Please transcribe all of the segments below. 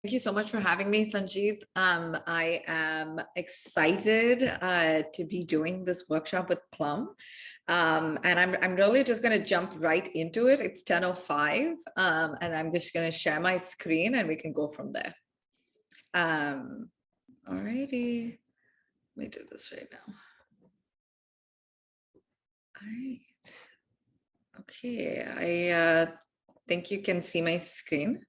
Thank you so much for having me, Sanjeev. I am excited to be doing this workshop with Plum. And I'm really just going to jump right into it. It's 10:05, and I'm just going to share my screen and we can go from there. Alrighty, let me do this right now. All right. Okay, I think you can see my screen.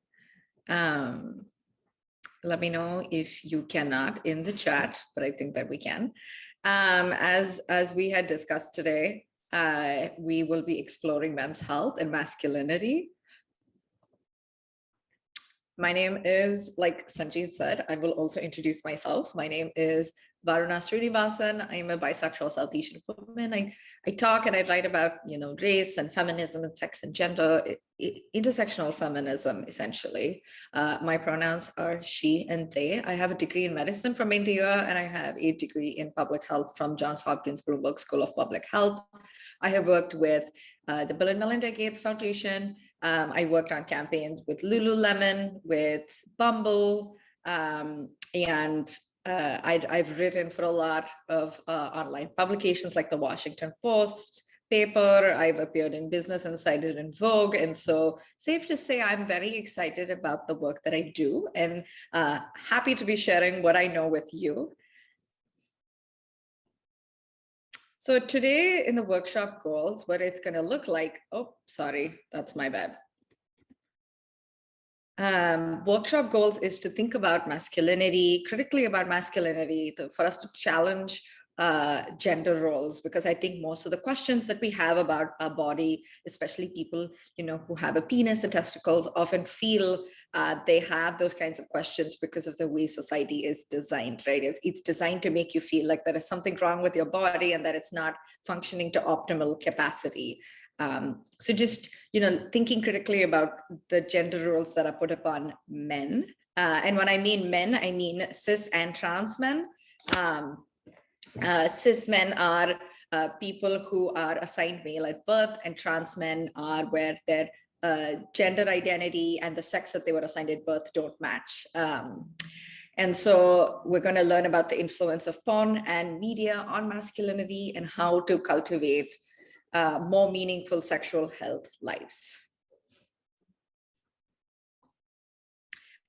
Let me know if you cannot in the chat, but I think that we can. As we had discussed today, we will be exploring men's health and masculinity. My name is, like Sanjeev said, I will also introduce myself. My name is Varuna Srinivasan. I'm a bisexual South Asian woman. I talk and I write about, race and feminism and sex and gender, intersectional feminism, essentially. My pronouns are she and they. I have a degree in medicine from India, and I have a degree in public health from Johns Hopkins Bloomberg School of Public Health. I have worked with the Bill and Melinda Gates Foundation. I worked on campaigns with Lululemon, with Bumble, and I've written for a lot of online publications like the Washington Post paper. I've appeared in Business Insider and Vogue. And so safe to say I'm very excited about the work that I do and happy to be sharing what I know with you. So today in the workshop goals, what it's going to look like, oh, sorry, that's my bad. Workshop goals is to think about masculinity, critically about masculinity, for us to challenge gender roles, because I think most of the questions that we have about our body, especially people, who have a penis and testicles, often feel they have those kinds of questions because of the way society is designed, right? It's designed to make you feel like there is something wrong with your body and that it's not functioning to optimal capacity. So just, thinking critically about the gender roles that are put upon men. And when I mean men, I mean cis and trans men. Cis men are people who are assigned male at birth, and trans men are where their gender identity and the sex that they were assigned at birth don't match. And so we're going to learn about the influence of porn and media on masculinity and how to cultivate more meaningful sexual health lives.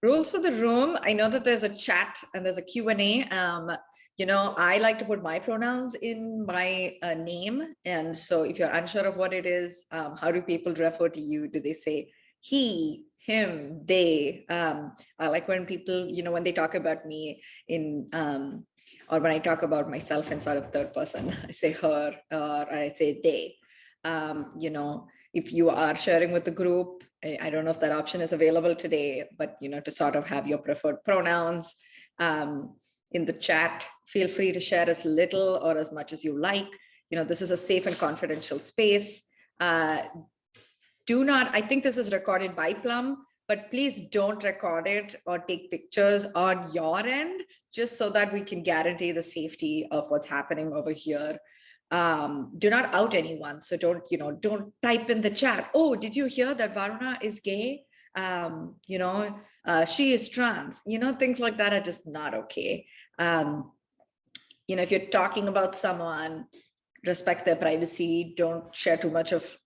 Rules for the room. I know that there's a chat and there's a Q&A. I like to put my pronouns in my name. And so if you're unsure of what it is, how do people refer to you? Do they say he, him, they? I like when people, when they talk about me in, or when I talk about myself in sort of third person, I say her or I say they. If you are sharing with the group, I don't know if that option is available today, but, to sort of have your preferred pronouns in the chat, feel free to share as little or as much as you like. This is a safe and confidential space. I think this is recorded by Plum, but please don't record it or take pictures on your end, just so that we can guarantee the safety of what's happening over here. Do not out anyone. So don't type in the chat, oh, did you hear that Varuna is gay? She is trans, things like that are just not okay. If you're talking about someone, respect their privacy, don't share too much of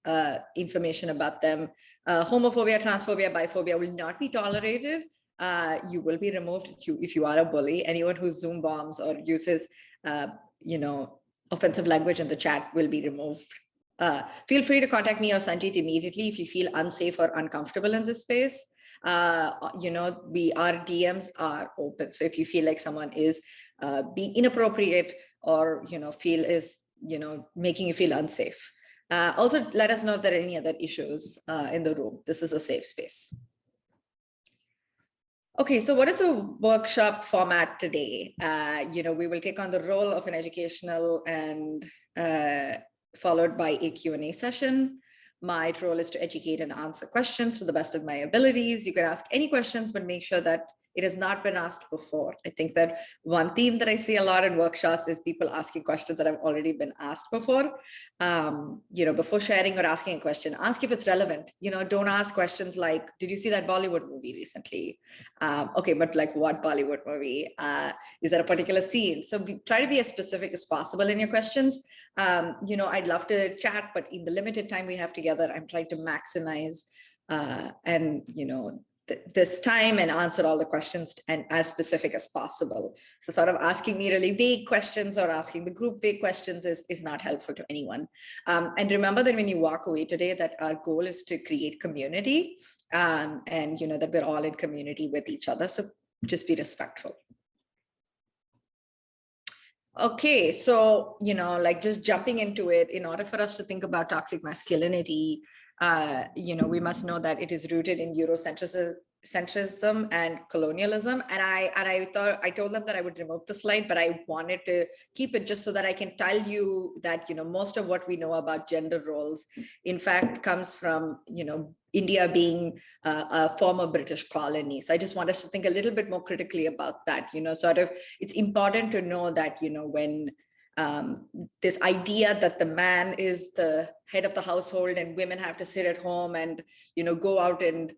information about them. Homophobia, transphobia, biphobia will not be tolerated. You will be removed if you are a bully. Anyone who Zoom bombs or uses, offensive language in the chat will be removed. Feel free to contact me or Sanjeev immediately if you feel unsafe or uncomfortable in this space. Our DMs are open. So if you feel like someone is being inappropriate or, feel is, making you feel unsafe. Also, let us know if there are any other issues in the room. This is a safe space. Okay, so what is the workshop format today? We will take on the role of an educational and followed by a Q&A session. My role is to educate and answer questions to the best of my abilities. You can ask any questions, but make sure that It has not been asked before. I think that one theme that I see a lot in workshops is people asking questions that have already been asked before. Before sharing or asking a question, ask if it's relevant. Don't ask questions like, did you see that Bollywood movie recently? Okay, but like what Bollywood movie? Is there a particular scene? So try to be as specific as possible in your questions. I'd love to chat, but in the limited time we have together, I'm trying to maximize this time and answer all the questions and as specific as possible. So sort of asking me really vague questions or asking the group vague questions is not helpful to anyone. And remember that when you walk away today, that our goal is to create community, and that we're all in community with each other. So just be respectful. Okay, so, just jumping into it, in order for us to think about toxic masculinity, we must know that it is rooted in Eurocentrism and colonialism. And I told them that I would remove the slide, but I wanted to keep it just so that I can tell you that, most of what we know about gender roles, in fact, comes from, India being a former British colony. So I just want us to think a little bit more critically about that, it's important to know that, when this idea that the man is the head of the household and women have to sit at home and, go out and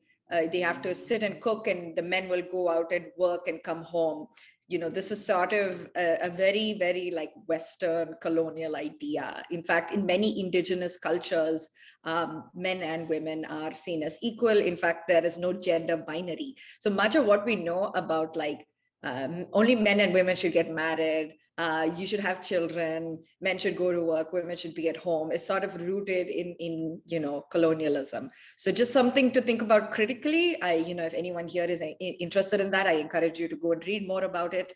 they have to sit and cook and the men will go out and work and come home. This is sort of a very, very like Western colonial idea. In fact, in many indigenous cultures, men and women are seen as equal. In fact, there is no gender binary. So much of what we know about like only men and women should get married, you should have children, men should go to work, women should be at home, it's sort of rooted in colonialism. So just something to think about critically. If anyone here is interested in that, I encourage you to go and read more about it.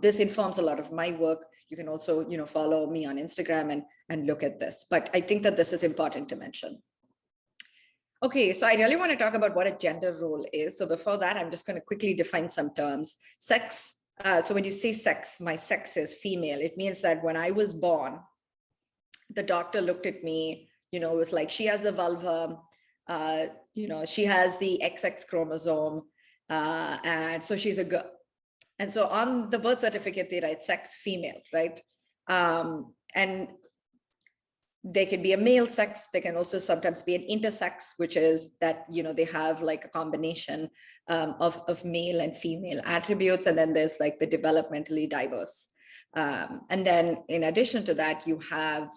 This informs a lot of my work. You can also follow me on Instagram and look at this, but I think that this is important to mention. Okay, so I really want to talk about what a gender role is. So before that, I'm just going to quickly define some terms. Sex. So when you say sex, my sex is female. It means that when I was born, the doctor looked at me, was like, she has a vulva, she has the XX chromosome, and so she's a girl. And so on the birth certificate, they write sex female, right? And they can be a male sex. They can also sometimes be an intersex, which is that, they have like a combination of male and female attributes. And then there's like the developmentally diverse. And then in addition to that, you have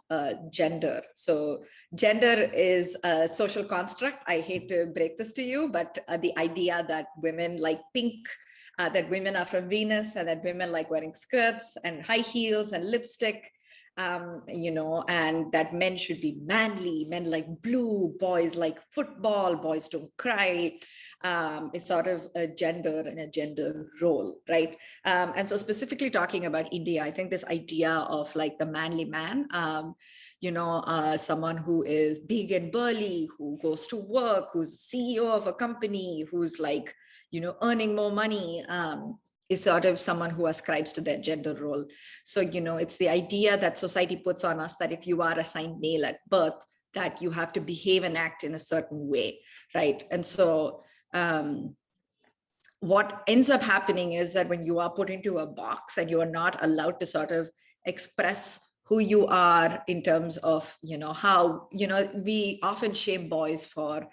gender. So gender is a social construct. I hate to break this to you, but the idea that women like pink, that women are from Venus, and that women like wearing skirts and high heels and lipstick, and that men should be manly, men like blue, boys like football, boys don't cry, is sort of a gender and a gender role, right? And so specifically talking about India, I think this idea of like the manly man, someone who is big and burly, who goes to work, who's CEO of a company, who's like, earning more money, is sort of someone who ascribes to their gender role. So, it's the idea that society puts on us that if you are assigned male at birth, that you have to behave and act in a certain way, right? And so what ends up happening is that when you are put into a box and you are not allowed to sort of express who you are in terms of, how, we often shame boys for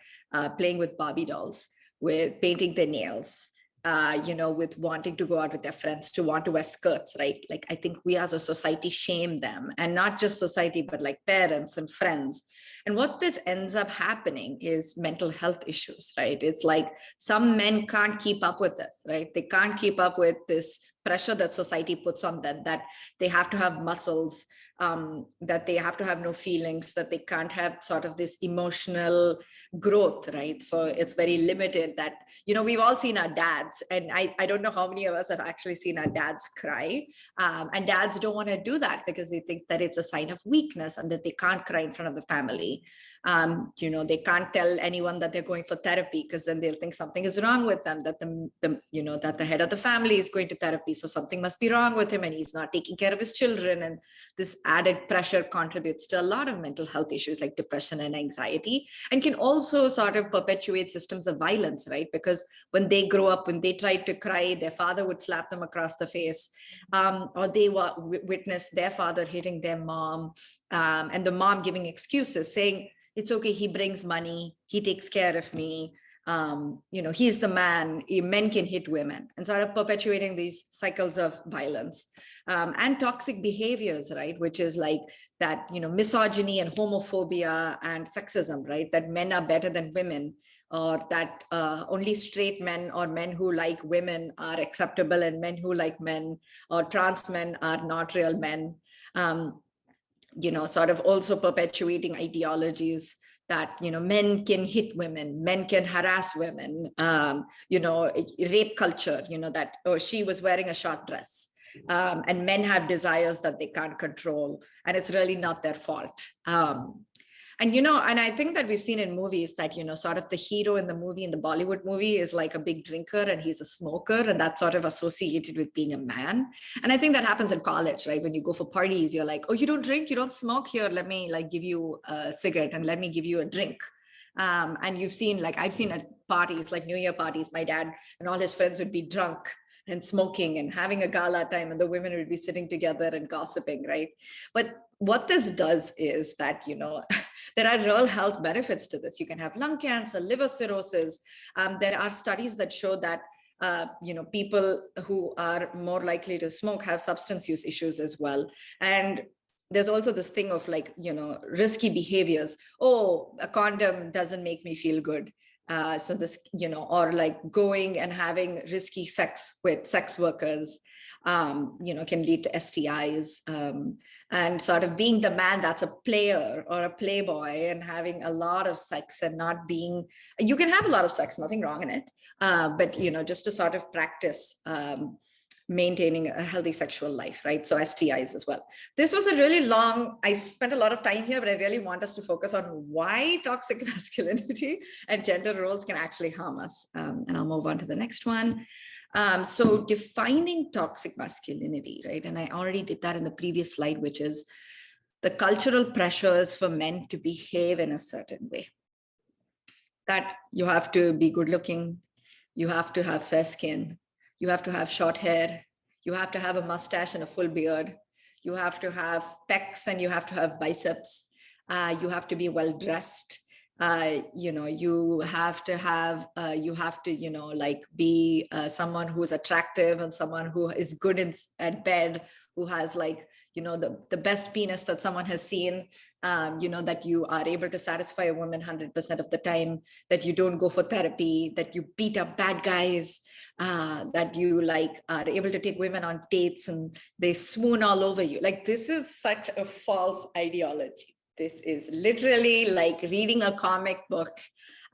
playing with Barbie dolls, with painting their nails, with wanting to go out with their friends, to want to wear skirts, right? Like, I think we as a society shame them, and not just society, but like parents and friends. And what this ends up happening is mental health issues, right? It's like some men can't keep up with this, right? They can't keep up with this pressure that society puts on them, that they have to have muscles, that they have to have no feelings, that they can't have sort of this emotional growth, right? So it's very limited. That, we've all seen our dads, and I don't know how many of us have actually seen our dads cry, and dads don't want to do that because they think that it's a sign of weakness and that they can't cry in front of the family. They can't tell anyone that they're going for therapy because then they'll think something is wrong with them, that that the head of the family is going to therapy, so something must be wrong with him and he's not taking care of his children. And this added pressure contributes to a lot of mental health issues like depression and anxiety, and can also also sort of perpetuate systems of violence, right? Because when they grow up, when they tried to cry, their father would slap them across the face, or they witnessed their father hitting their mom, and the mom giving excuses saying, it's okay, he brings money, he takes care of me, he's the man, men can hit women, and sort of perpetuating these cycles of violence, and toxic behaviors, right? Which is like that, misogyny and homophobia and sexism, right? That men are better than women, or that only straight men or men who like women are acceptable, and men who like men or trans men are not real men. Sort of also perpetuating ideologies that, men can hit women, men can harass women, rape culture, that, oh, she was wearing a short dress, and men have desires that they can't control, and it's really not their fault. And I think that we've seen in movies that, sort of the hero in the movie, in the Bollywood movie, is like a big drinker and he's a smoker, and that's sort of associated with being a man. And I think that happens in college, right? When you go for parties, you're like, oh, you don't drink, you don't smoke, here, let me like give you a cigarette and let me give you a drink. And you've seen, like, I've seen at parties, like New Year parties, my dad and all his friends would be drunk and smoking and having a gala time, and the women would be sitting together and gossiping, right? But what this does is that, there are real health benefits to this. You can have lung cancer, liver cirrhosis. There are studies that show that, people who are more likely to smoke have substance use issues as well. And there's also this thing of like, risky behaviors. Oh, a condom doesn't make me feel good. So this, or like going and having risky sex with sex workers, can lead to STIs, and sort of being the man that's a player or a playboy and having a lot of sex and not being, you can have a lot of sex, nothing wrong in it. But, just to sort of practice, maintaining a healthy sexual life, right? So STIs as well. This was a really long, I spent a lot of time here, but I really want us to focus on why toxic masculinity and gender roles can actually harm us. And I'll move on to the next one. So defining toxic masculinity, right? And I already did that in the previous slide, which is the cultural pressures for men to behave in a certain way. That you have to be good looking, you have to have fair skin, you have to have short hair, you have to have a mustache and a full beard, you have to have pecs and you have to have biceps, you have to be well dressed, you have to like be someone who's attractive and someone who is good at bed, who has like, the best penis that someone has seen, that you are able to satisfy a woman 100% of the time, that you don't go for therapy, that you beat up bad guys, that you like are able to take women on dates and they swoon all over you. Like, this is such a false ideology. This is literally like reading a comic book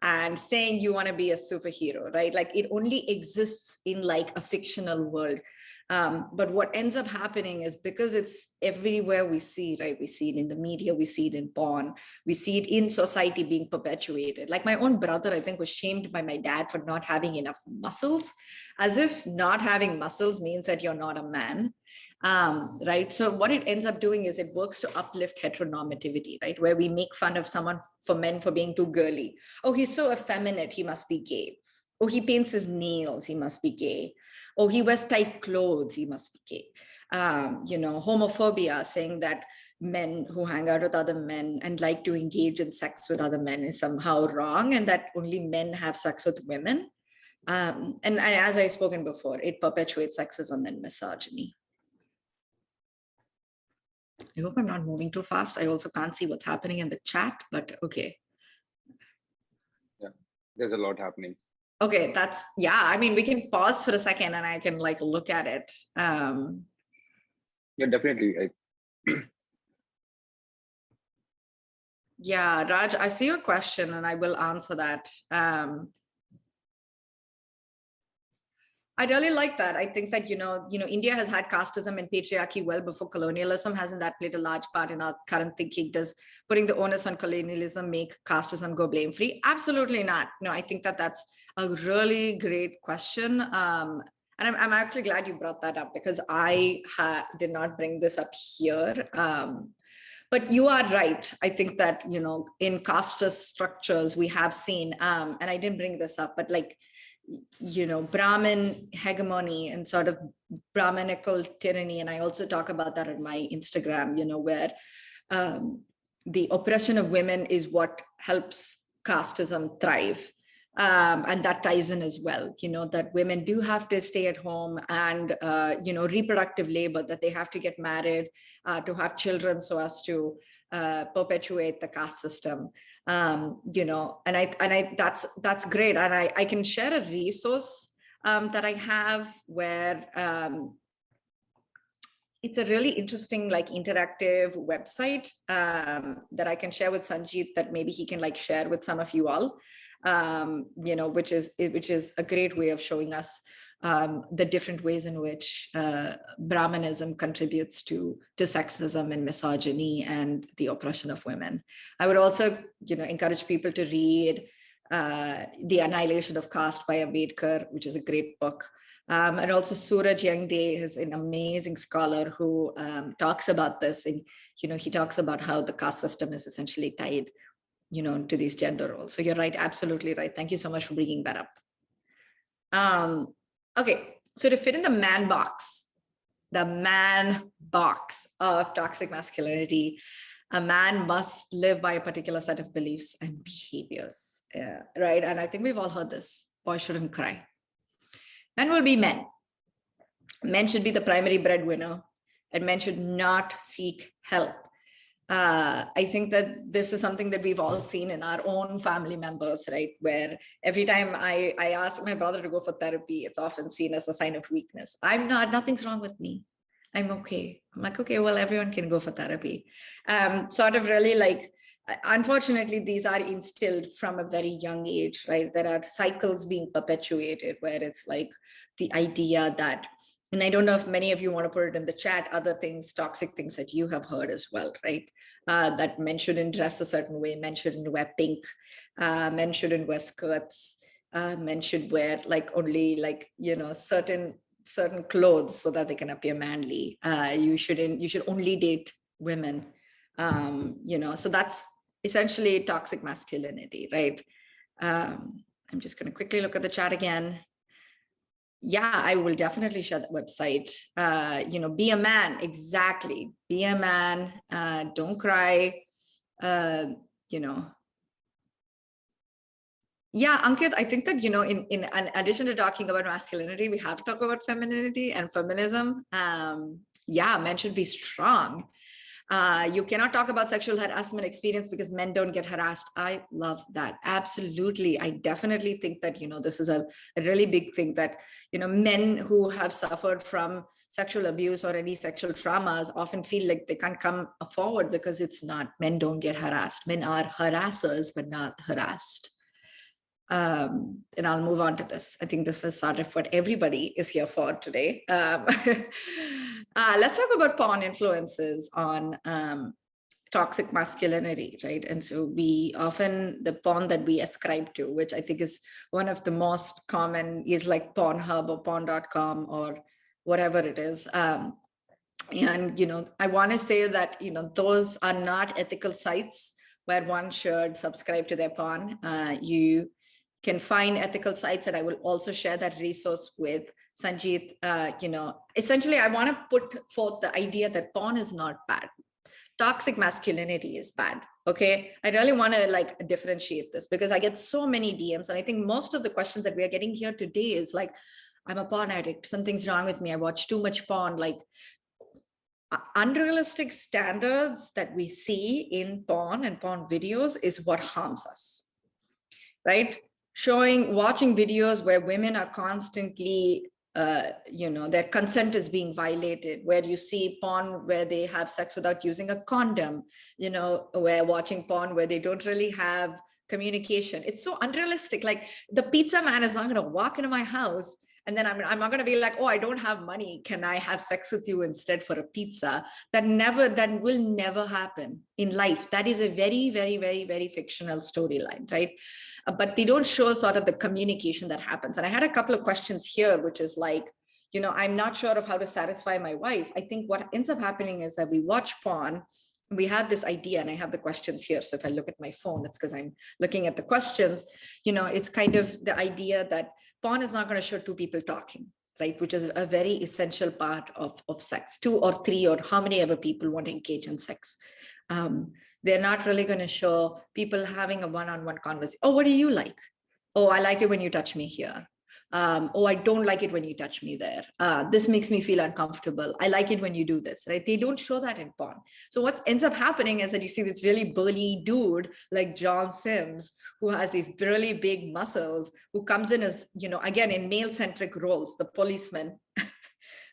and saying you want to be a superhero, right? Like, it only exists in like a fictional world. But what ends up happening is, because it's everywhere we see, right? We see it in the media, we see it in porn, we see it in society being perpetuated. Like, my own brother, I think, was shamed by my dad for not having enough muscles, as if not having muscles means that you're not a man. Right? So what it ends up doing is it works to uplift heteronormativity, right? Where we make fun of someone, for men, for being too girly. Oh, he's so effeminate, he must be gay. Oh, he paints his nails, he must be gay. Oh, he wears tight clothes, he must be gay. Homophobia, saying that men who hang out with other men and like to engage in sex with other men is somehow wrong, and that only men have sex with women. And as I've spoken before, it perpetuates sexism and misogyny. I hope I'm not moving too fast. I also can't see what's happening in the chat, but okay. Yeah, there's a lot happening. Okay, I mean, we can pause for a second and I can like look at it. Yeah, definitely. Yeah, Raj, I see your question and I will answer that. I really like that. I think that, India has had casteism and patriarchy well before colonialism. Hasn't that played a large part in our current thinking? Does putting the onus on colonialism make casteism go blame-free? Absolutely not. No, I think that that's a really great question. And I'm actually glad you brought that up, because I did not bring this up here. But you are right. I think that, in casteist structures, we have seen, and I didn't bring this up, but like, Brahmin hegemony and sort of Brahminical tyranny. And I also talk about that on my Instagram, where the oppression of women is what helps casteism thrive. And that ties in as well, that women do have to stay at home and, reproductive labor, that they have to get married, to have children so as to perpetuate the caste system. And that's great. And I can share a resource that I have where it's a really interesting, like, interactive website that I can share with Sanjeet, that maybe he can like share with some of you all, which is a great way of showing us the different ways in which Brahmanism contributes to sexism and misogyny and the oppression of women. I would also, encourage people to read The Annihilation of Caste by Ambedkar, which is a great book. And also Suraj Yangde is an amazing scholar who talks about this. And, he talks about how the caste system is essentially tied, to these gender roles. So you're right, absolutely right. Thank you so much for bringing that up. Okay, so to fit in the man box of toxic masculinity, a man must live by a particular set of beliefs and behaviors, right? And I think we've all heard this: boys shouldn't cry. Men will be men. Men should be the primary breadwinner, and men should not seek help. I think that this is something that we've all seen in our own family members, right? Where every time I ask my brother to go for therapy, it's often seen as a sign of weakness. Nothing's wrong with me. I'm okay. I'm like, okay, well, everyone can go for therapy. Sort of really like, unfortunately, these are instilled from a very young age, right? There are cycles being perpetuated where it's like the idea that, and I don't know if many of you want to put it in the chat, other things, toxic things that you have heard as well, right? That men shouldn't dress a certain way, men shouldn't wear pink, men shouldn't wear skirts, men should wear like only like, certain clothes so that they can appear manly. You should only date women, so that's essentially toxic masculinity, right? I'm just going to quickly look at the chat again. Yeah, I will definitely share that website. Be a man. Exactly. Be a man. Don't cry. Yeah, Ankit, I think that, in addition to talking about masculinity, we have to talk about femininity and feminism. Yeah, men should be strong. You cannot talk about sexual harassment experience because men don't get harassed. I love that. Absolutely. I definitely think that, this is a really big thing that, men who have suffered from sexual abuse or any sexual traumas often feel like they can't come forward because men don't get harassed. Men are harassers, but not harassed. And I'll move on to this. I think this is sort of what everybody is here for today. Let's talk about porn influences on toxic masculinity, right? And so the porn that we ascribe to, which I think is one of the most common, is like Pornhub or porn.com or whatever it is. And, I want to say that, those are not ethical sites where one should subscribe to their porn. You can find ethical sites, and I will also share that resource with Sanjeet. Essentially, I want to put forth the idea that porn is not bad. Toxic masculinity is bad. Okay. I really want to like differentiate this because I get so many DMs. And I think most of the questions that we are getting here today is like, I'm a porn addict. Something's wrong with me. I watch too much porn. Like, unrealistic standards that we see in porn and porn videos is what harms us, right? Watching videos where women are constantly, their consent is being violated, where you see porn where they have sex without using a condom, where watching porn where they don't really have communication. It's so unrealistic. Like, the pizza man is not going to walk into my house and then I'm not going to be like, oh, I don't have money. Can I have sex with you instead for a pizza? That will never happen in life. That is a very, very, very, very fictional storyline, right? But they don't show sort of the communication that happens. And I had a couple of questions here, which is like, I'm not sure of how to satisfy my wife. I think what ends up happening is that we watch porn, we have this idea, and I have the questions here. So if I look at my phone, it's because I'm looking at the questions. It's kind of the idea that porn is not going to show two people talking, right? Which is a very essential part of sex. Two or three or how many ever people want to engage in sex. They're not really going to show people having a one-on-one conversation. Oh, what do you like? Oh, I like it when you touch me here. Oh, I don't like it when you touch me there. This makes me feel uncomfortable. I like it when you do this, right? They don't show that in porn. So what ends up happening is that you see this really burly dude like John Sims, who has these really big muscles, who comes in as, again, in male-centric roles, the policeman,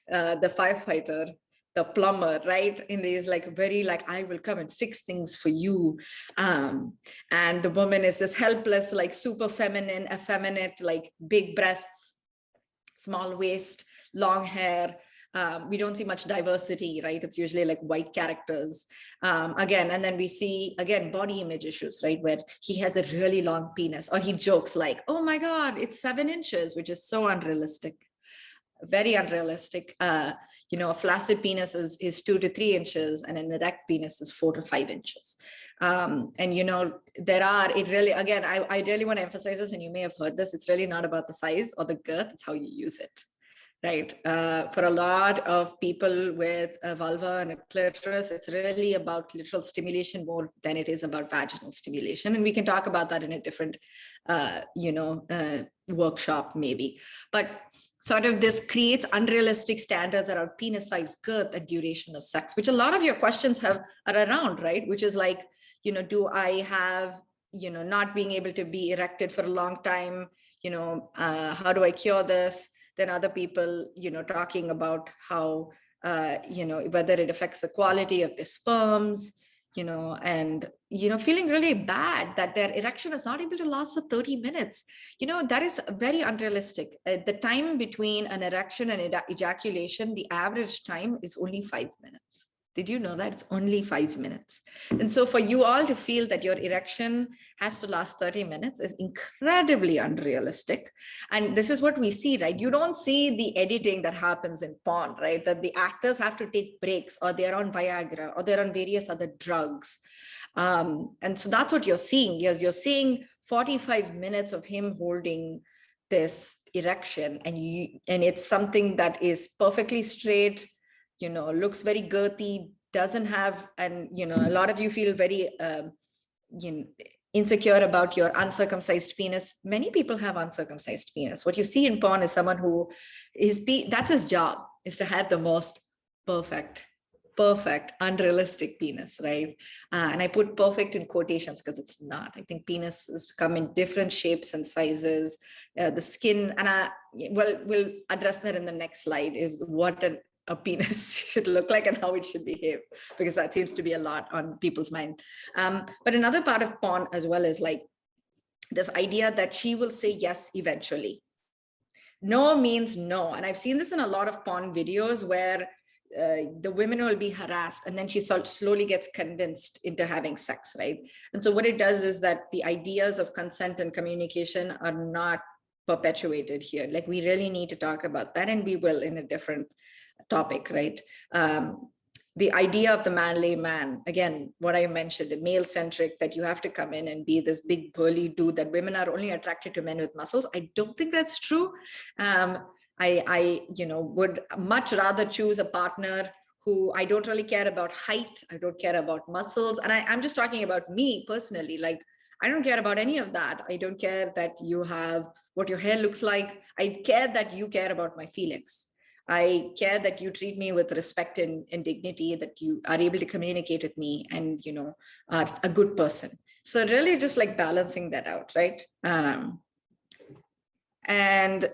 the firefighter, the plumber, right? In these very I will come and fix things for you. And the woman is this helpless, super feminine, effeminate, big breasts, small waist, long hair. We don't see much diversity, right? It's usually white characters. Again, and then we see, again, body image issues, right? Where he has a really long penis, or he jokes oh my God, it's 7 inches, which is so unrealistic. Very unrealistic. A flaccid penis is 2 to 3 inches, and an erect penis is 4 to 5 inches. And it really, again, I really want to emphasize this, and you may have heard this, it's really not about the size or the girth, it's how you use it, right? For a lot of people with a vulva and a clitoris, it's really about clitoral stimulation more than it is about vaginal stimulation. And we can talk about that in a different, workshop maybe. But sort of this creates unrealistic standards around penis size, girth, and duration of sex, which a lot of your questions are around, right? Which is do I have, not being able to be erected for a long time? How do I cure this? Then other people, talking about how, whether it affects the quality of the sperms, and, feeling really bad that their erection is not able to last for 30 minutes. That is very unrealistic. The time between an erection and ejaculation, the average time is only 5 minutes. Did you know that? It's only 5 minutes. And so for you all to feel that your erection has to last 30 minutes is incredibly unrealistic. And this is what we see, right? You don't see the editing that happens in porn, right? That the actors have to take breaks, or they're on Viagra, or they're on various other drugs. And so that's what you're seeing. You're seeing 45 minutes of him holding this erection, and it's something that is perfectly straight, looks very girthy, doesn't have, and, a lot of you feel very, insecure about your uncircumcised penis. Many people have uncircumcised penis. What you see in porn is someone who that's his job, is to have the most perfect, unrealistic penis, right? And I put perfect in quotations because it's not. I think penises come in different shapes and sizes. The skin, and we'll address that in the next slide, is what a penis should look like and how it should behave, because that seems to be a lot on people's mind. But another part of porn as well is this idea that she will say yes eventually. No means no. And I've seen this in a lot of porn videos where the women will be harassed, and then she slowly gets convinced into having sex, right? And so what it does is that the ideas of consent and communication are not perpetuated here. We really need to talk about that, and we will in a different topic, right? The idea of the manly man, again, what I mentioned, the male-centric, that you have to come in and be this big burly dude, that women are only attracted to men with muscles. I don't think that's true. I would much rather choose a partner who, I don't really care about height, I don't care about muscles, and I'm just talking about me personally. I don't care about any of that. I don't care that you have what your hair looks like. I care that you care about my feelings. I care that you treat me with respect and dignity, that you are able to communicate with me, and, are a good person. So really just balancing that out, right? And,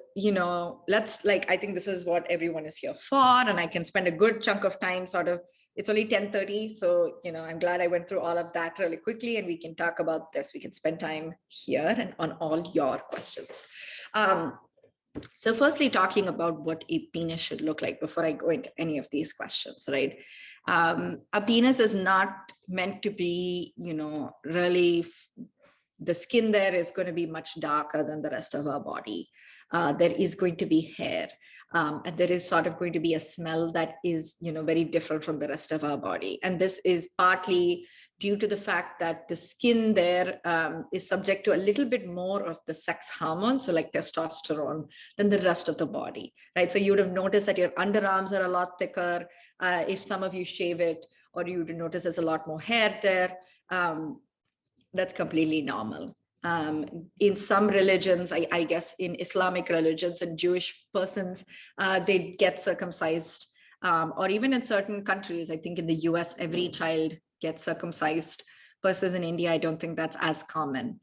let's I think this is what everyone is here for, and I can spend a good chunk of time it's only 10:30. So, I'm glad I went through all of that really quickly, and we can talk about this. We can spend time here and on all your questions. So firstly, talking about what a penis should look like before I go into any of these questions, right? A penis is not meant to be, really, the skin there is going to be much darker than the rest of our body. There is going to be hair. And there is sort of going to be a smell that is, very different from the rest of our body. And this is partly due to the fact that the skin there is subject to a little bit more of the sex hormones, so like testosterone, than the rest of the body, right? So you would have noticed that your underarms are a lot thicker if some of you shave it, or you would notice there's a lot more hair there. That's completely normal. In some religions, I guess in Islamic religions and Jewish persons, they get circumcised, or even in certain countries, I think in the US, every child gets circumcised, versus in India, I don't think that's as common.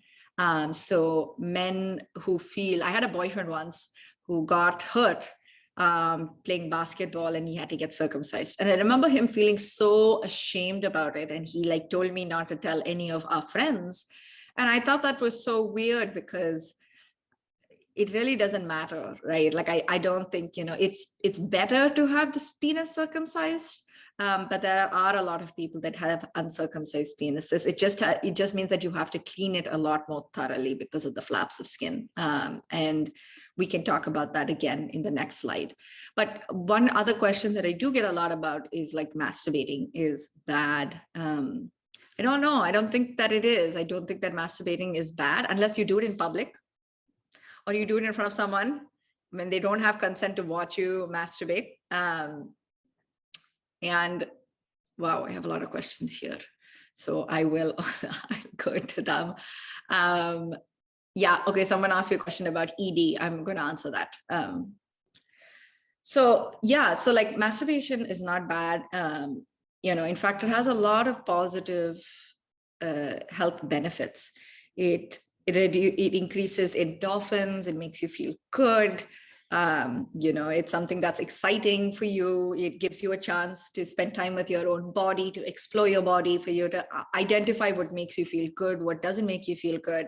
So men who feel, I had a boyfriend once who got hurt playing basketball, and he had to get circumcised. And I remember him feeling so ashamed about it. And he like told me not to tell any of our friends. And I thought that was so weird, because it really doesn't matter, right? Like, I don't think, it's better to have the penis circumcised. But there are a lot of people that have uncircumcised penises. It just means that you have to clean it a lot more thoroughly because of the flaps of skin. And we can talk about that again in the next slide. But one other question that I do get a lot about is like, masturbating is bad. I don't know. I don't think that it is. I don't think that masturbating is bad unless you do it in public, or you do it in front of someone when they don't have consent to watch you masturbate. And wow, I have a lot of questions here, so I will go into them. Yeah, okay, someone asked me a question about ED. I'm going to answer that. So like, masturbation is not bad. In fact, it has a lot of positive health benefits. It increases endorphins. It makes you feel good. It's something that's exciting for you. It gives you a chance to spend time with your own body, to explore your body, for you to identify what makes you feel good, what doesn't make you feel good.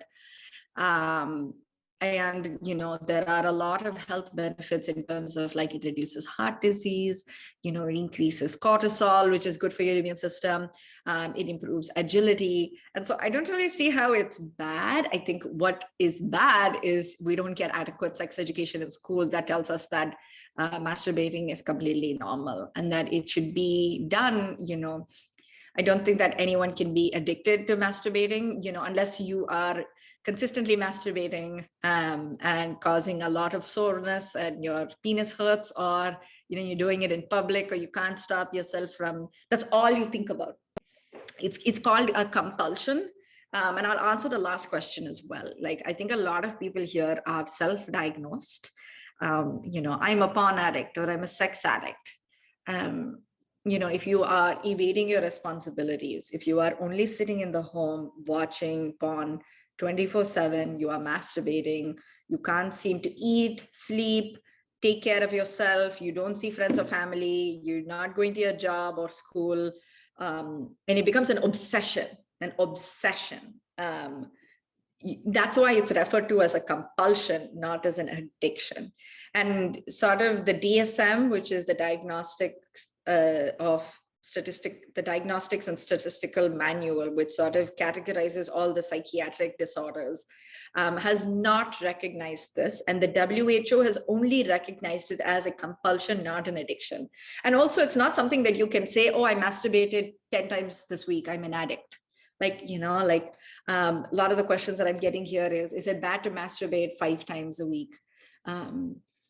And there are a lot of health benefits in terms of, like, it reduces heart disease, it increases cortisol, which is good for your immune system. It improves agility. And so I don't really see how it's bad. I think what is bad is we don't get adequate sex education in school that tells us that masturbating is completely normal and that it should be done. I don't think that anyone can be addicted to masturbating, unless you are consistently masturbating and causing a lot of soreness and your penis hurts, or you're doing it in public, or you can't stop yourself from, that's all you think about. It's called a compulsion. And I'll answer the last question as well. Like, I think a lot of people here are self-diagnosed. I'm a porn addict, or I'm a sex addict. If you are evading your responsibilities, if you are only sitting in the home watching porn 24/7, you are masturbating, you can't seem to eat, sleep, take care of yourself, you don't see friends or family, you're not going to your job or school, and it becomes an obsession. That's why it's referred to as a compulsion, not as an addiction. And sort of the DSM, which is the diagnostics the Diagnostics and Statistical Manual, which sort of categorizes all the psychiatric disorders, has not recognized this. And the WHO has only recognized it as a compulsion, not an addiction. And also, it's not something that you can say, oh, I masturbated 10 times this week, I'm an addict. A lot of the questions that I'm getting here is it bad to masturbate 5 times a week?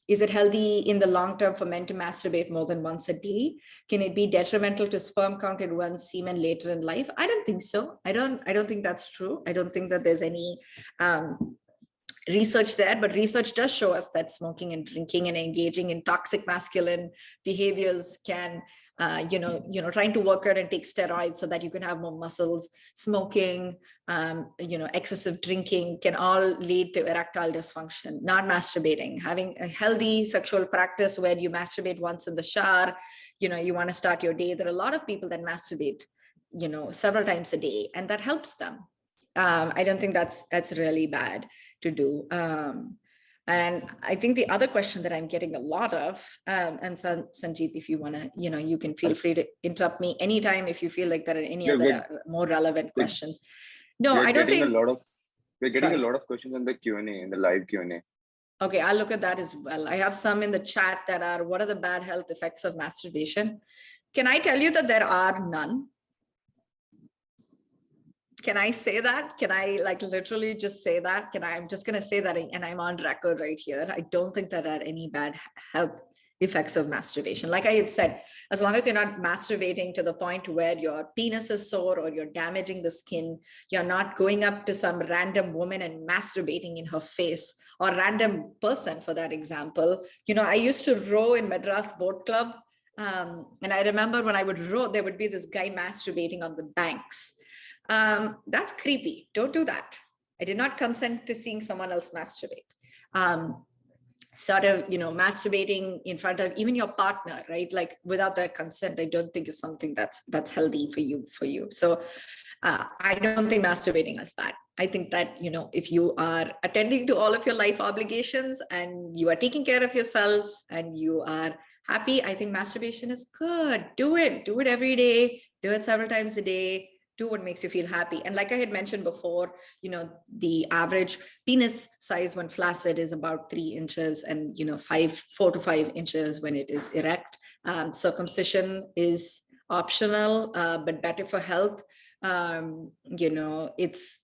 Is it healthy in the long term for men to masturbate more than once a day? Can it be detrimental to sperm count in one's semen later in life? I don't think so. I don't think that's true. I don't think that there's any research there, but research does show us that smoking and drinking and engaging in toxic masculine behaviors can trying to work out and take steroids so that you can have more muscles, smoking, excessive drinking can all lead to erectile dysfunction. Not masturbating, having a healthy sexual practice where you masturbate once in the shower, you want to start your day. There are a lot of people that masturbate, several times a day, and that helps them. I don't think that's really bad to do. And I think the other question that I'm getting a lot of, and Sanjeet, if you want to, you can feel free to interrupt me anytime if you feel like there are any other more relevant questions. No, I don't think. We're getting a lot of questions in the Q&A, in the live Q&A. Okay, I'll look at that as well. I have some in the chat that are, what are the bad health effects of masturbation? Can I tell you that there are none? Can I say that? Can I like literally just say that? I'm just going to say that, and I'm on record right here. I don't think there are any bad health effects of masturbation. Like I had said, as long as you're not masturbating to the point where your penis is sore or you're damaging the skin, you're not going up to some random woman and masturbating in her face, or random person for that example. I used to row in Madras Boat Club. And I remember when I would row, there would be this guy masturbating on the banks. That's creepy. Don't do that. I did not consent to seeing someone else masturbate. Masturbating in front of even your partner, right? Like without their consent, I don't think is something that's healthy for you. So I don't think masturbating is bad. I think that, if you are attending to all of your life obligations and you are taking care of yourself and you are happy, I think masturbation is good. Do it every day. Do it several times a day. Do what makes you feel happy. And like I had mentioned before, the average penis size when flaccid is about 3 inches, and 4 to 5 inches when it is erect. Circumcision is optional, but better for health. It's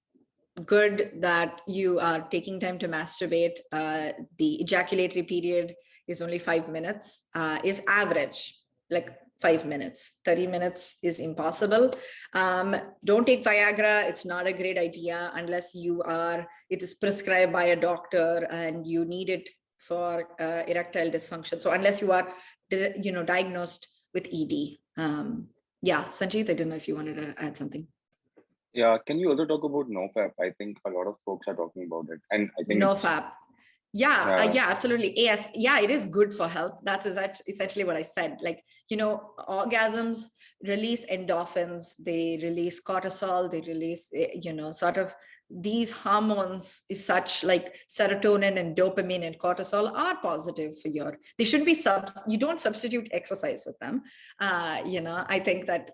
good that you are taking time to masturbate. The ejaculatory period is only 5 minutes, is average, like 5 minutes. 30 minutes is impossible. Don't take Viagra. It's not a great idea unless it is prescribed by a doctor and you need it for erectile dysfunction. So unless you are, diagnosed with ED. Yeah, Sanjeet, I don't know if you wanted to add something. Yeah, can you also talk about Nofap? I think a lot of folks are talking about it, and I think Nofap. Yeah, absolutely. Yes, yeah, it is good for health. That's essentially what I said. Like, orgasms release endorphins, they release cortisol, they release, sort of these hormones is such like serotonin and dopamine and cortisol are positive for they shouldn't be you don't substitute exercise with them. I think that,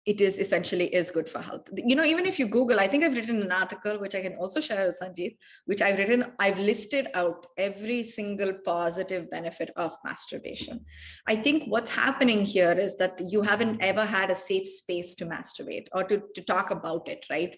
it is essentially is good for health. Even if you Google, I think I've written an article, which I can also share with Sanjeev, which I've listed out every single positive benefit of masturbation. I think what's happening here is that you haven't ever had a safe space to masturbate or to talk about it, right?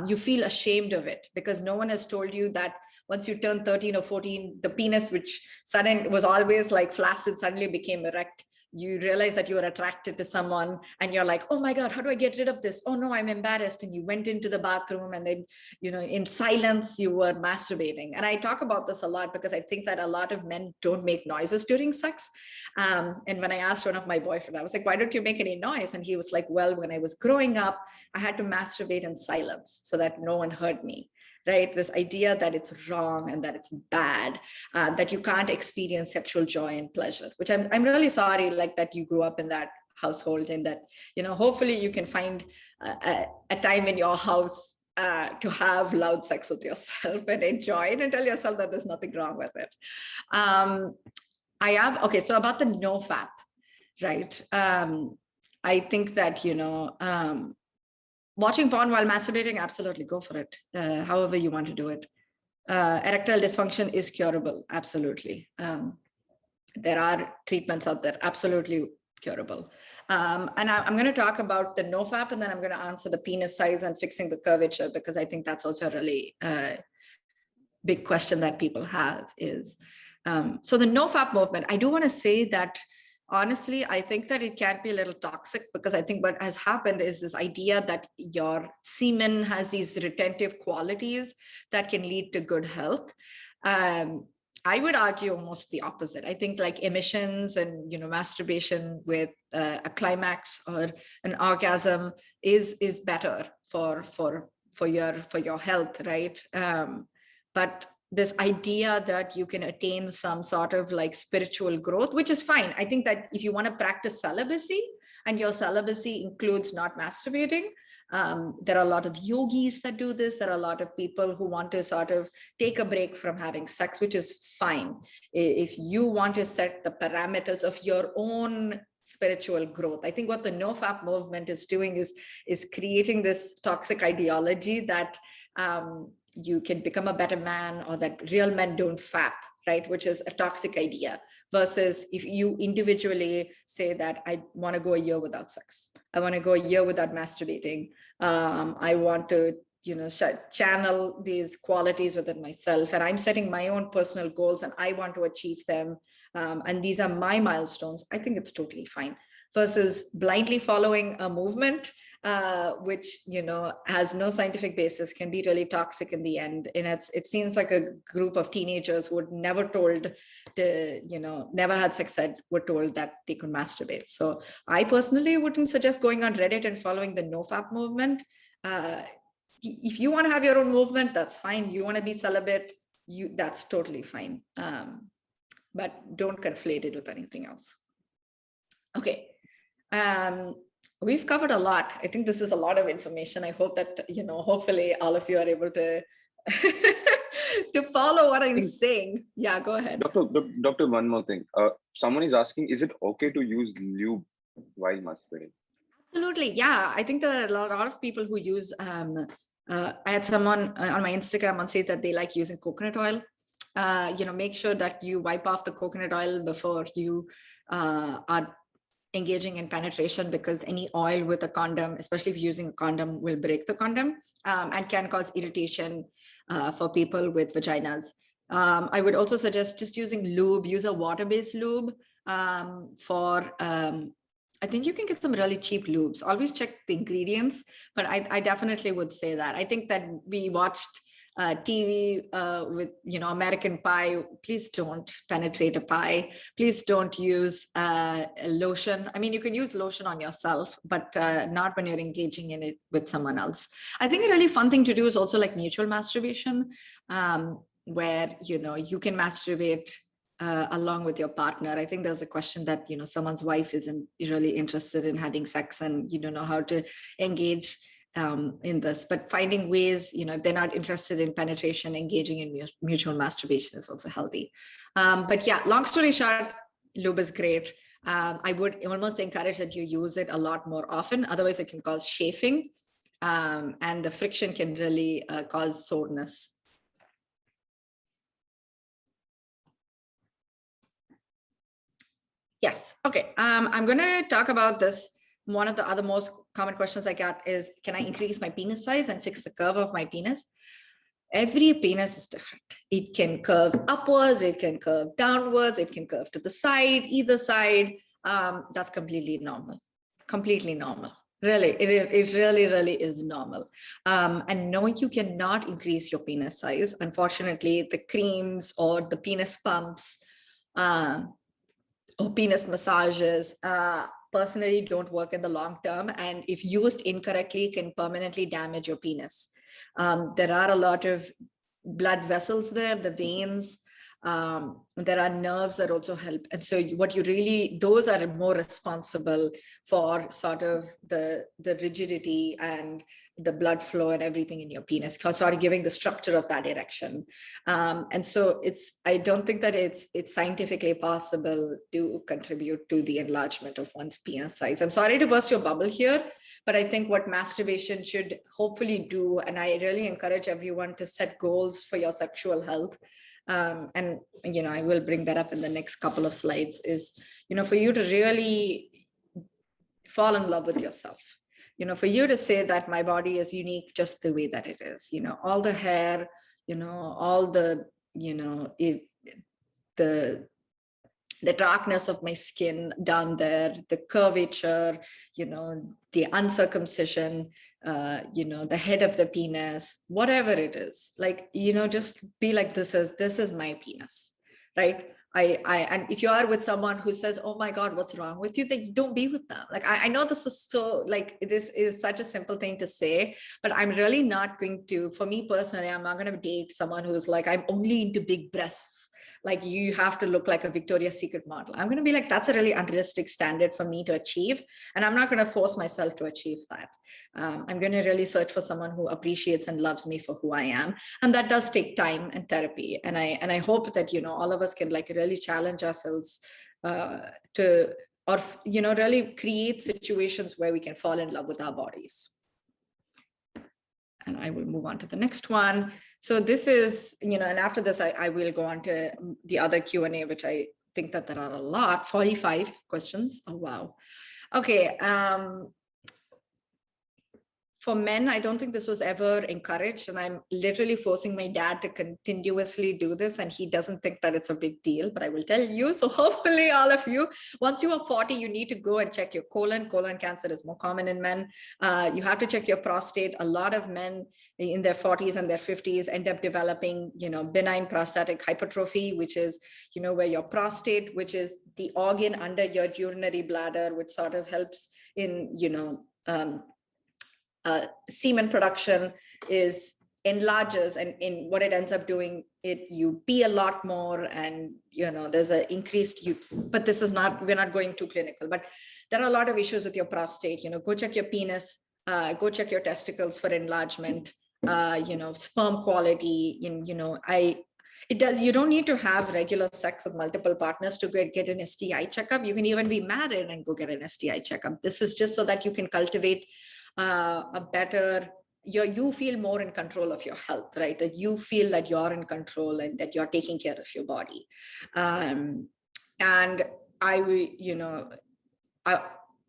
You feel ashamed of it because no one has told you that once you turn 13 or 14, the penis, which suddenly was always like flaccid, suddenly became erect. You realize that you are attracted to someone and you're like, oh my God, how do I get rid of this? Oh no, I'm embarrassed. And you went into the bathroom and then, in silence, you were masturbating. And I talk about this a lot because I think that a lot of men don't make noises during sex. And when I asked one of my boyfriend, I was like, why don't you make any noise? And he was like, well, when I was growing up, I had to masturbate in silence so that no one heard me. Right? This idea that it's wrong and that it's bad, that you can't experience sexual joy and pleasure, which I'm really sorry, like that you grew up in that household, and that, hopefully you can find a time in your house to have loud sex with yourself and enjoy it and tell yourself that there's nothing wrong with it. So about the Nofap, right? I think that, watching porn while masturbating, absolutely go for it. However you want to do it. Erectile dysfunction is curable, absolutely. There are treatments out there, absolutely curable. And I'm going to talk about the Nofap, and then I'm going to answer the penis size and fixing the curvature, because I think that's also a really big question that people have is. So the Nofap movement, I do want to say that honestly, I think that it can be a little toxic, because I think what has happened is this idea that your semen has these retentive qualities that can lead to good health. I would argue almost the opposite. I think like emissions and masturbation with a climax or an orgasm is better for your health, right? But this idea that you can attain some sort of like spiritual growth, which is fine. I think that if you want to practice celibacy and your celibacy includes not masturbating, there are a lot of yogis that do this. There are a lot of people who want to sort of take a break from having sex, which is fine. If you want to set the parameters of your own spiritual growth, I think what the Nofap movement is doing is creating this toxic ideology that you can become a better man, or that real men don't fap, right? Which is a toxic idea, versus if you individually say that I want to go a year without sex, I want to go a year without masturbating, I want to, channel these qualities within myself, and I'm setting my own personal goals and I want to achieve them. And these are my milestones. I think it's totally fine, versus blindly following a movement, which has no scientific basis, can be really toxic in the end. And it seems like a group of teenagers who were never told to, never had sex ed, were told that they could masturbate. So I personally wouldn't suggest going on Reddit and following the Nofap movement. If you want to have your own movement, that's fine. You want to be celibate, that's totally fine. But don't conflate it with anything else. Okay. We've covered a lot. I think this is a lot of information. I hope that, hopefully all of you are able to to follow what I'm saying. Yeah, go ahead. Doctor, one more thing. Someone is asking, is it okay to use lube while masturbating? Absolutely. Yeah. I think there are a lot of people who use, I had someone on my Instagram once say that they like using coconut oil. Make sure that you wipe off the coconut oil before you are engaging in penetration, because any oil with a condom, especially if you're using a condom, will break the condom and can cause irritation for people with vaginas. I would also suggest just using lube. Use a water-based lube I think you can get some really cheap lubes. Always check the ingredients, but I definitely would say that. I think that we watched TV with, American Pie. Please don't penetrate a pie. Please don't use lotion. I mean, you can use lotion on yourself, but not when you're engaging in it with someone else. I think a really fun thing to do is also like mutual masturbation, where, you can masturbate along with your partner. I think there's a question that, someone's wife isn't really interested in having sex and you don't know how to engage in this, but finding ways, if they're not interested in penetration, engaging in mutual masturbation is also healthy. But yeah, long story short, lube is great. I would almost encourage that you use it a lot more often. Otherwise it can cause chafing, and the friction can really cause soreness. Yes. Okay. I'm going to talk about this. One of the other most common questions I get is, can I increase my penis size and fix the curve of my penis? Every penis is different. It can curve upwards, it can curve downwards, it can curve to the side, either side. That's completely normal. Completely normal. Really, it really is normal. And no, you cannot increase your penis size. Unfortunately, the creams or the penis pumps, or penis massages personally don't work in the long term, and if used incorrectly can permanently damage your penis. There are a lot of blood vessels there, the veins, there are nerves that also help, and so those are more responsible for sort of the rigidity and the blood flow and everything in your penis, sort of giving the structure of that erection. And so I don't think that it's scientifically possible to contribute to the enlargement of one's penis size. I'm sorry to burst your bubble here, but I think what masturbation should hopefully do, and I really encourage everyone to set goals for your sexual health. And I will bring that up in the next couple of slides, is for you to really fall in love with yourself, for you to say that my body is unique just the way that it is, all the hair, all the the darkness of my skin down there, the curvature, the uncircumcision, the head of the penis, whatever it is, like, just be like, this is my penis, right? And if you are with someone who says, oh my God, what's wrong with you, then don't be with them. Like, I know this is so, like, this is such a simple thing to say, but I'm really not going to, for me personally, I'm not going to date someone who's like, I'm only into big breasts. Like, you have to look like a Victoria's Secret model. I'm going to be like, that's a really unrealistic standard for me to achieve. And I'm not going to force myself to achieve that. I'm going to really search for someone who appreciates and loves me for who I am. And that does take time and therapy. And I hope that, all of us can like really challenge ourselves really create situations where we can fall in love with our bodies. and I will move on to the next one. So this is, and after this, I will go on to the other Q&A, which I think that there are a lot, 45 questions. Oh, wow. Okay. For men, I don't think this was ever encouraged, and I'm literally forcing my dad to continuously do this, and he doesn't think that it's a big deal, but I will tell you. So hopefully all of you, once you are 40, you need to go and check your colon. Colon cancer is more common in men. You have to check your prostate. A lot of men in their 40s and their 50s end up developing, benign prostatic hypertrophy, which is, where your prostate, which is the organ under your urinary bladder, which sort of helps in, semen production, is enlarges, and in what it ends up doing, you pee a lot more, and there's an increased but this is not, we're not going too clinical, but there are a lot of issues with your prostate. Go check your penis, go check your testicles for enlargement, sperm quality. You don't need to have regular sex with multiple partners to get an STI checkup. You can even be married and go get an STI checkup. This is just so that you can cultivate a better, you feel more in control of your health, right? That you feel that you're in control and that you're taking care of your body. And I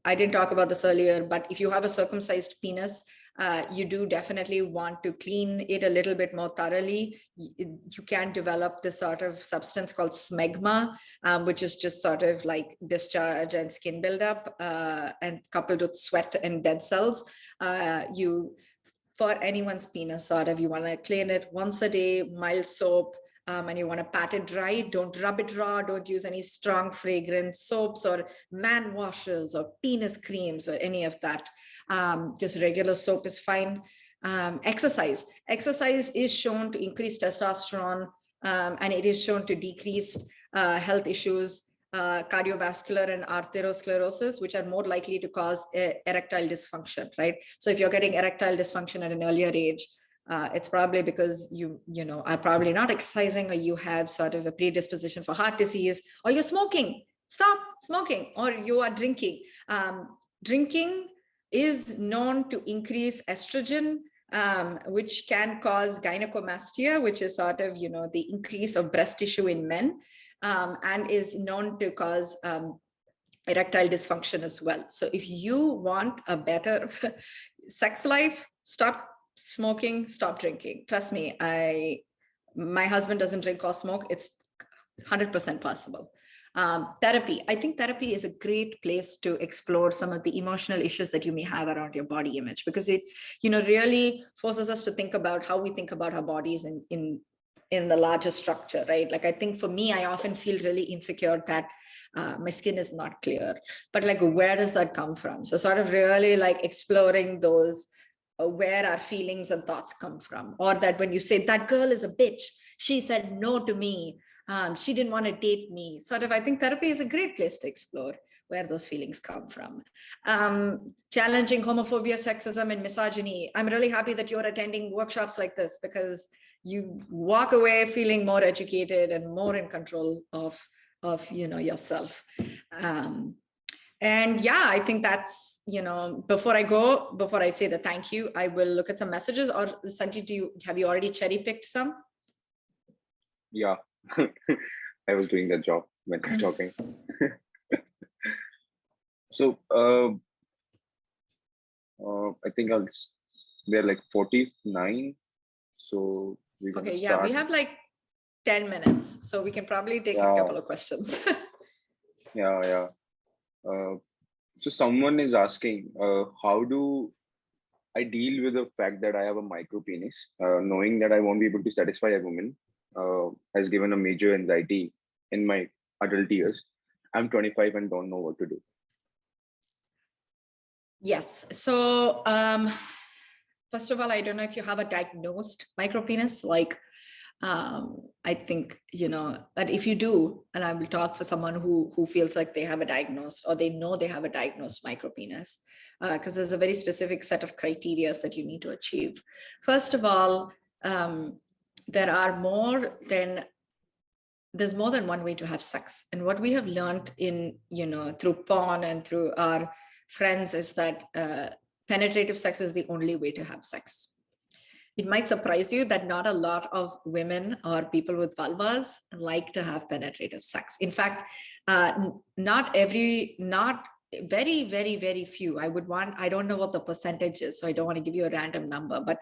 didn't talk about this earlier, but if you have a circumcised penis, you do definitely want to clean it a little bit more thoroughly. You can develop this sort of substance called smegma, which is just sort of like discharge and skin buildup, and coupled with sweat and dead cells. For anyone's penis, sort of, you want to clean it once a day, mild soap, and you want to pat it dry. Don't rub it raw. Don't use any strong fragrance soaps or man washes or penis creams or any of that. Just regular soap is fine. Exercise is shown to increase testosterone, and it is shown to decrease health issues, cardiovascular and atherosclerosis, which are more likely to cause erectile dysfunction, right? So if you're getting erectile dysfunction at an earlier age, it's probably because you are probably not exercising, or you have sort of a predisposition for heart disease, or you're smoking. Stop smoking, or you are drinking. Drinking is known to increase estrogen, which can cause gynecomastia, which is sort of, the increase of breast tissue in men, and is known to cause erectile dysfunction as well. So if you want a better sex life, stop smoking, stop drinking. Trust me, my husband doesn't drink or smoke. It's 100% possible. Therapy. I think therapy is a great place to explore some of the emotional issues that you may have around your body image, because it, really forces us to think about how we think about our bodies in the larger structure, right? Like, I think for me, I often feel really insecure that my skin is not clear, but like, where does that come from? So sort of really like exploring those, where our feelings and thoughts come from. Or that when you say that girl is a bitch, she said no to me, she didn't want to date me. Sort of, I think therapy is a great place to explore where those feelings come from. Challenging homophobia, sexism, and misogyny. I'm really happy that you're attending workshops like this, because you walk away feeling more educated and more in control of yourself. And yeah, I think that's, before I say the thank you, I will look at some messages. Or Sanjit, have you already cherry picked some? Yeah, I was doing that job when you're talking. So I think they're like 49. So we can okay, start. Yeah, we have like 10 minutes, so we can probably take a couple of questions. Yeah. So someone is asking, how do I deal with the fact that I have a micro penis, knowing that I won't be able to satisfy a woman, has given a major anxiety in my adult years. I'm 25 and don't know what to do. Yes. So first of all, I don't know if you have a diagnosed micropenis. Like, I think, that if you do, and I will talk for someone who feels like they have a diagnosed, or they know they have a diagnosed micropenis, because there's a very specific set of criteria that you need to achieve. First of all, there's more than one way to have sex. And what we have learned through porn and through our friends is that penetrative sex is the only way to have sex. it might surprise you that not a lot of women or people with vulvas like to have penetrative sex. In fact, not very, very, very few. I don't know what the percentage is, so I don't want to give you a random number, but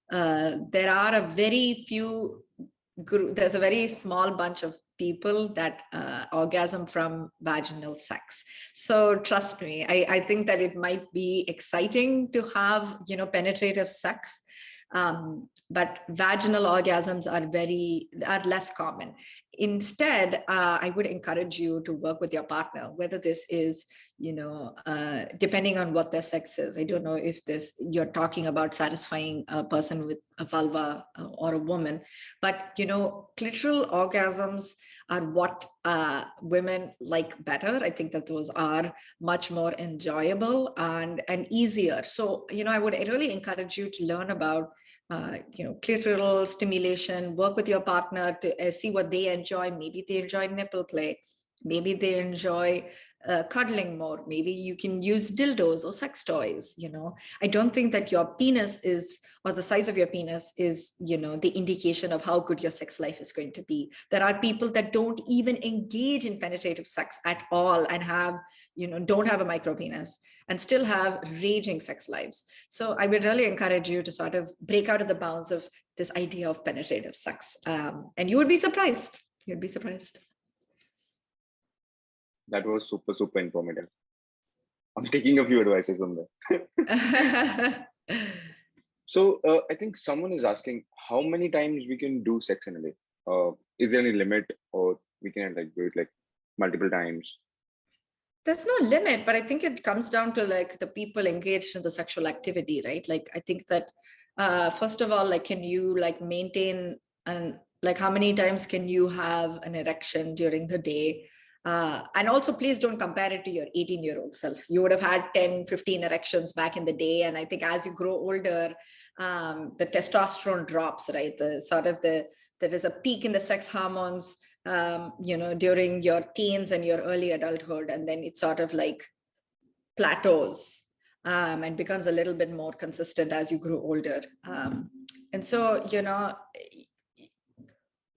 there are a very few there's a very small bunch of people that orgasm from vaginal sex. So trust me, I think that it might be exciting to have, penetrative sex. But vaginal orgasms are less common. Instead, I would encourage you to work with your partner, whether this is, depending on what their sex is. I don't know if you're talking about satisfying a person with a vulva or a woman, but, clitoral orgasms are what women like better. I think that those are much more enjoyable and easier. So, I would really encourage you to learn about clitoral stimulation, work with your partner to see what they enjoy. Maybe they enjoy nipple play. Maybe they enjoy cuddling more. Maybe you can use dildos or sex toys. I don't think that your penis or the size of your penis is, the indication of how good your sex life is going to be. There are people that don't even engage in penetrative sex at all and don't have a micro penis and still have raging sex lives. So I would really encourage you to sort of break out of the bounds of this idea of penetrative sex. And you would be surprised. You'd be surprised. That was super, super informative. I'm taking a few advices from there. So I think someone is asking how many times we can do sex in a day. Is there any limit, or we can do it multiple times? There's no limit, but I think it comes down to the people engaged in the sexual activity, right? I think that first of all, can you maintain and how many times can you have an erection during the day? And also, please don't compare it to your 18-year-old self. You would have had 10, 15 erections back in the day. And I think as you grow older, the testosterone drops, right? There is a peak in the sex hormones, during your teens and your early adulthood. And then it sort of plateaus and becomes a little bit more consistent as you grow older. And so,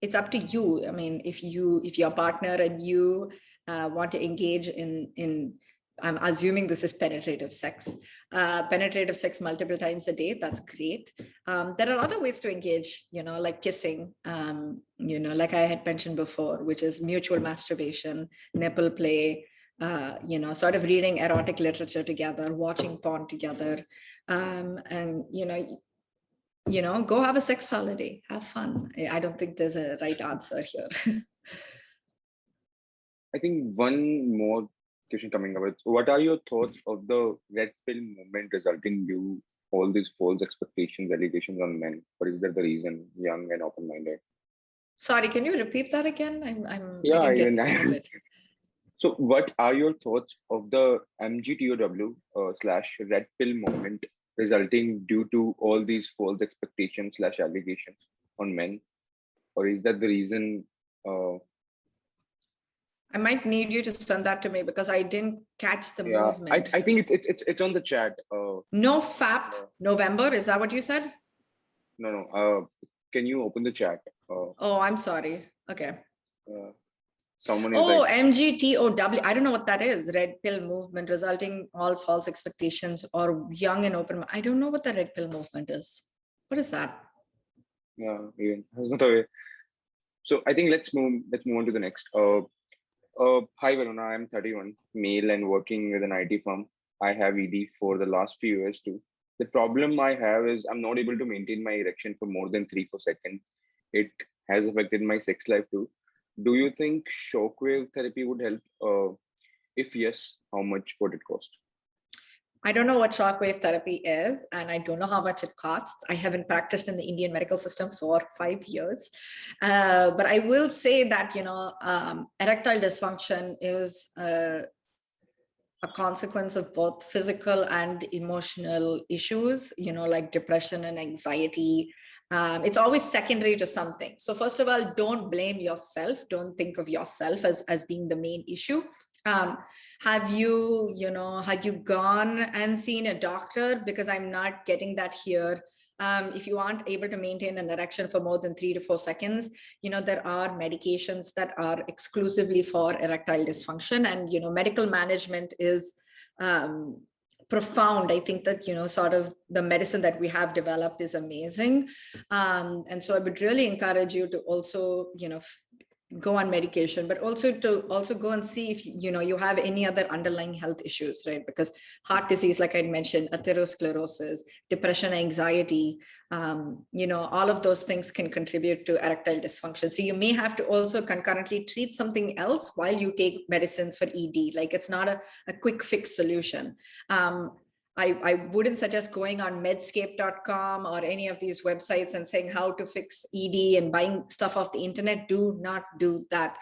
it's up to you. I mean, if your partner and you want to engage in, I'm assuming this is penetrative sex multiple times a day, that's great. There are other ways to engage, like kissing, like I had mentioned before, which is mutual masturbation, nipple play, sort of reading erotic literature together, watching porn together, and, go have a sex holiday, have fun. I don't think there's a right answer here. I think one more question coming up is, what are your thoughts of the red pill movement resulting due all these false expectations, allegations on men? Or is that the reason, young and open-minded? Sorry, can you repeat that again? Yeah, I didn't get all of it. So what are your thoughts of the MGTOW / red pill movement resulting due to all these false expectations / allegations on men? Or is that the reason? I might need you to send that to me because I didn't catch the movement. I think it's on the chat. Nofap November, is that what you said? No. Can you open the chat? Oh, I'm sorry. Okay. Someone is MGTOW. I don't know what that is. Red pill movement resulting all false expectations or young and open. I don't know what the red pill movement is. What is that? Yeah, even that's not aware. So I think let's move on to the next. Hi Varuna, I'm 31, male and working with an IT firm. I have ED for the last few years too. The problem I have is I'm not able to maintain my erection for more than 3-4 seconds. It has affected my sex life too. Do you think shockwave therapy would help? If yes, how much would it cost? I don't know what shockwave therapy is, and I don't know how much it costs. I haven't practiced in the Indian medical system for 5 years. But I will say that, erectile dysfunction is a consequence of both physical and emotional issues, like depression and anxiety. It's always secondary to something. So first of all, don't blame yourself. Don't think of yourself as being the main issue. Have you gone and seen a doctor? Because I'm not getting that here. If you aren't able to maintain an erection for more than 3 to 4 seconds, there are medications that are exclusively for erectile dysfunction, and, medical management is profound. I think that, sort of the medicine that we have developed is amazing. And so I would really encourage you to also, go on medication, but also to go and see if you have any other underlying health issues, right? Because heart disease, like I mentioned, atherosclerosis, depression, anxiety, all of those things can contribute to erectile dysfunction. So you may have to also concurrently treat something else while you take medicines for ED. Like, it's not a quick fix solution. I wouldn't suggest going on medscape.com or any of these websites and saying how to fix ED and buying stuff off the internet. Do not do that.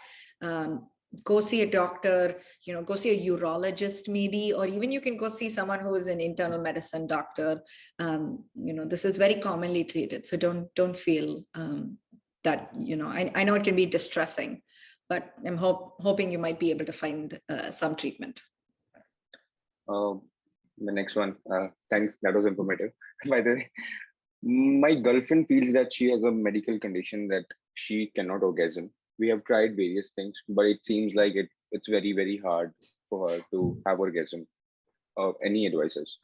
Go see a doctor, go see a urologist maybe, or even you can go see someone who is an internal medicine doctor. This is very commonly treated. So don't feel that, I know it can be distressing, but I'm hoping you might be able to find some treatment. The next one, thanks, that was informative. By the way, my girlfriend feels that she has a medical condition that she cannot orgasm. We have tried various things, but it seems like it's very, very hard for her to have orgasm. Any advices?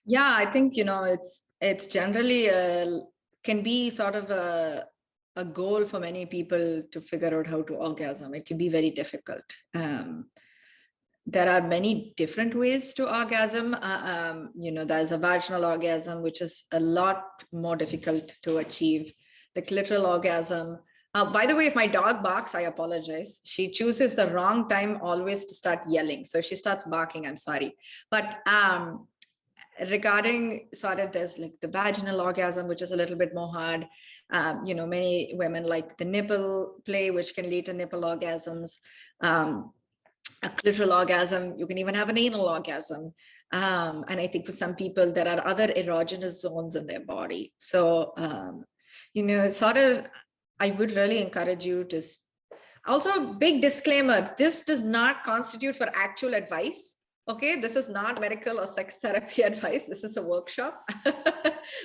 Yeah, I think, it's generally can be sort of a goal for many people to figure out how to orgasm. It can be very difficult. There are many different ways to orgasm. There's a vaginal orgasm, which is a lot more difficult to achieve. The clitoral orgasm. By the way, if my dog barks, I apologize. She chooses the wrong time always to start yelling. So if she starts barking, I'm sorry. But regarding sort of, there's like the vaginal orgasm, which is a little bit more hard. Many women like the nipple play, which can lead to nipple orgasms. A clitoral orgasm, you can even have an anal orgasm. And I think for some people, there are other erogenous zones in their body. So, sort of, I would really encourage you to, also big disclaimer, this does not constitute for actual advice. Okay, this is not medical or sex therapy advice. This is a workshop.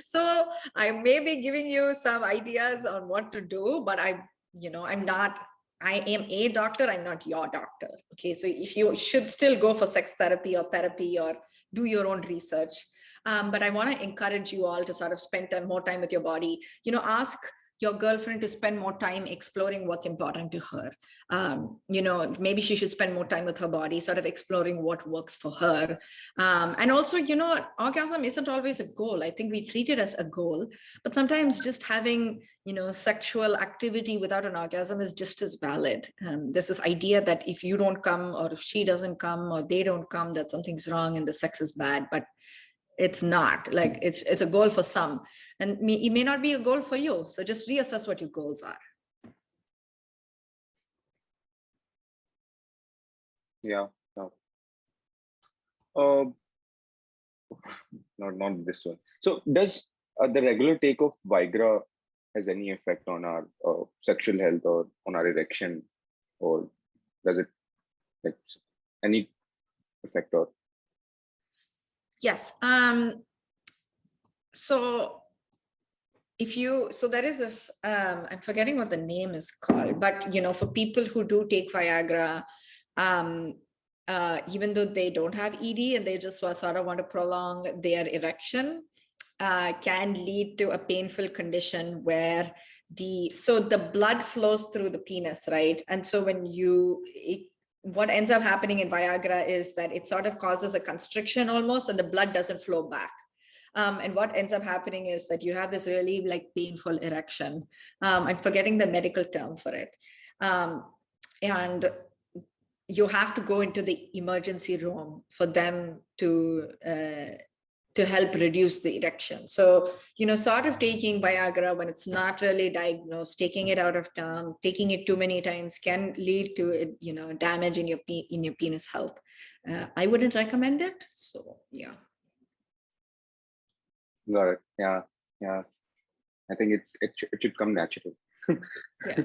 So I may be giving you some ideas on what to do, but I am a doctor, I'm not your doctor. Okay, so if you should still go for sex therapy or do your own research. But I want to encourage you all to sort of spend more time with your body. Ask your girlfriend to spend more time exploring what's important to her. Maybe she should spend more time with her body, sort of exploring what works for her. And also, orgasm isn't always a goal. I think we treat it as a goal, but sometimes just having, sexual activity without an orgasm is just as valid. There's this idea that if you don't come, or if she doesn't come, or they don't come, that something's wrong and the sex is bad. But it's not. Like, it's a goal for some, and it may not be a goal for you. So just reassess what your goals are. Yeah. Not this one. So does the regular take of Viagra has any effect on our sexual health or on our erection, or does it like any effect? Or yes. So there is this, I'm forgetting what the name is called, but for people who do take Viagra, even though they don't have ED and they just sort of want to prolong their erection, can lead to a painful condition where the blood flows through the penis, right? And so what ends up happening in Viagra is that it sort of causes a constriction almost, and the blood doesn't flow back. And what ends up happening is that you have this really painful erection. I'm forgetting the medical term for it. And you have to go into the emergency room for them to help reduce the erection. So, sort of taking Viagra when it's not really diagnosed, taking it out of term, taking it too many times can lead to, damage in your penis health. I wouldn't recommend it. So, yeah. got it. Yeah. I think it should come natural. Yeah.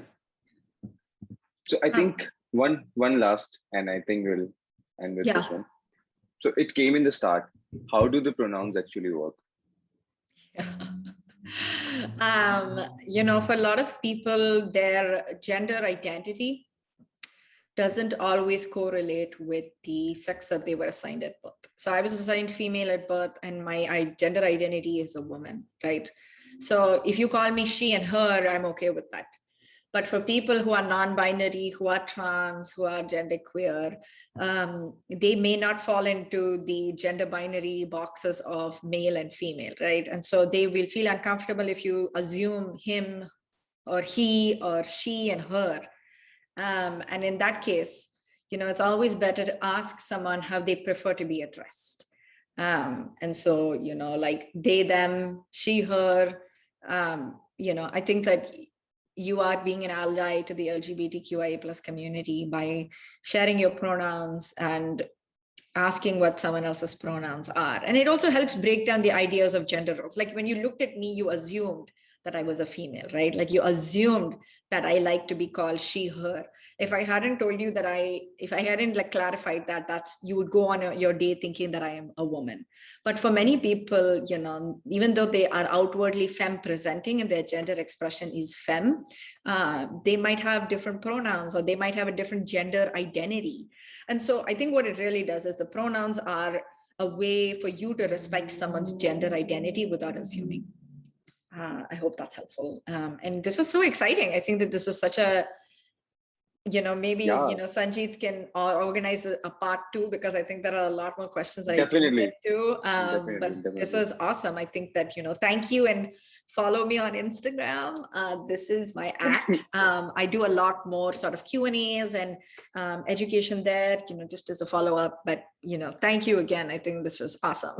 So I think one last, and I think we'll end with this one. So it came in the start. How do the pronouns actually work? For a lot of people, their gender identity doesn't always correlate with the sex that they were assigned at birth. So I was assigned female at birth, and my gender identity is a woman, right? So if you call me she and her, I'm okay with that. But for people who are non-binary, who are trans, who are genderqueer, they may not fall into the gender binary boxes of male and female, right? And so they will feel uncomfortable if you assume him or he or she and her. And in that case, it's always better to ask someone how they prefer to be addressed. And so, like they, them, she, her, I think that you are being an ally to the LGBTQIA plus community by sharing your pronouns and asking what someone else's pronouns are. And it also helps break down the ideas of gender roles. Like when you looked at me, you assumed that I was a female, right? Like you assumed that I like to be called she, her. If I hadn't told you that if I hadn't like clarified that, you would go on your day thinking that I am a woman. But for many people, even though they are outwardly femme presenting and their gender expression is femme, they might have different pronouns, or they might have a different gender identity. And so I think what it really does is the pronouns are a way for you to respect someone's gender identity without assuming. I hope that's helpful. And this is so exciting. I think that this was such a, maybe, Sanjeet can organize a part 2, because I think there are a lot more questions that Definitely. I didn't get to. But this was awesome. I think that, thank you, and follow me on Instagram. This is my act. I do a lot more sort of Q&As and education there, just as a follow-up. But, thank you again. I think this was awesome.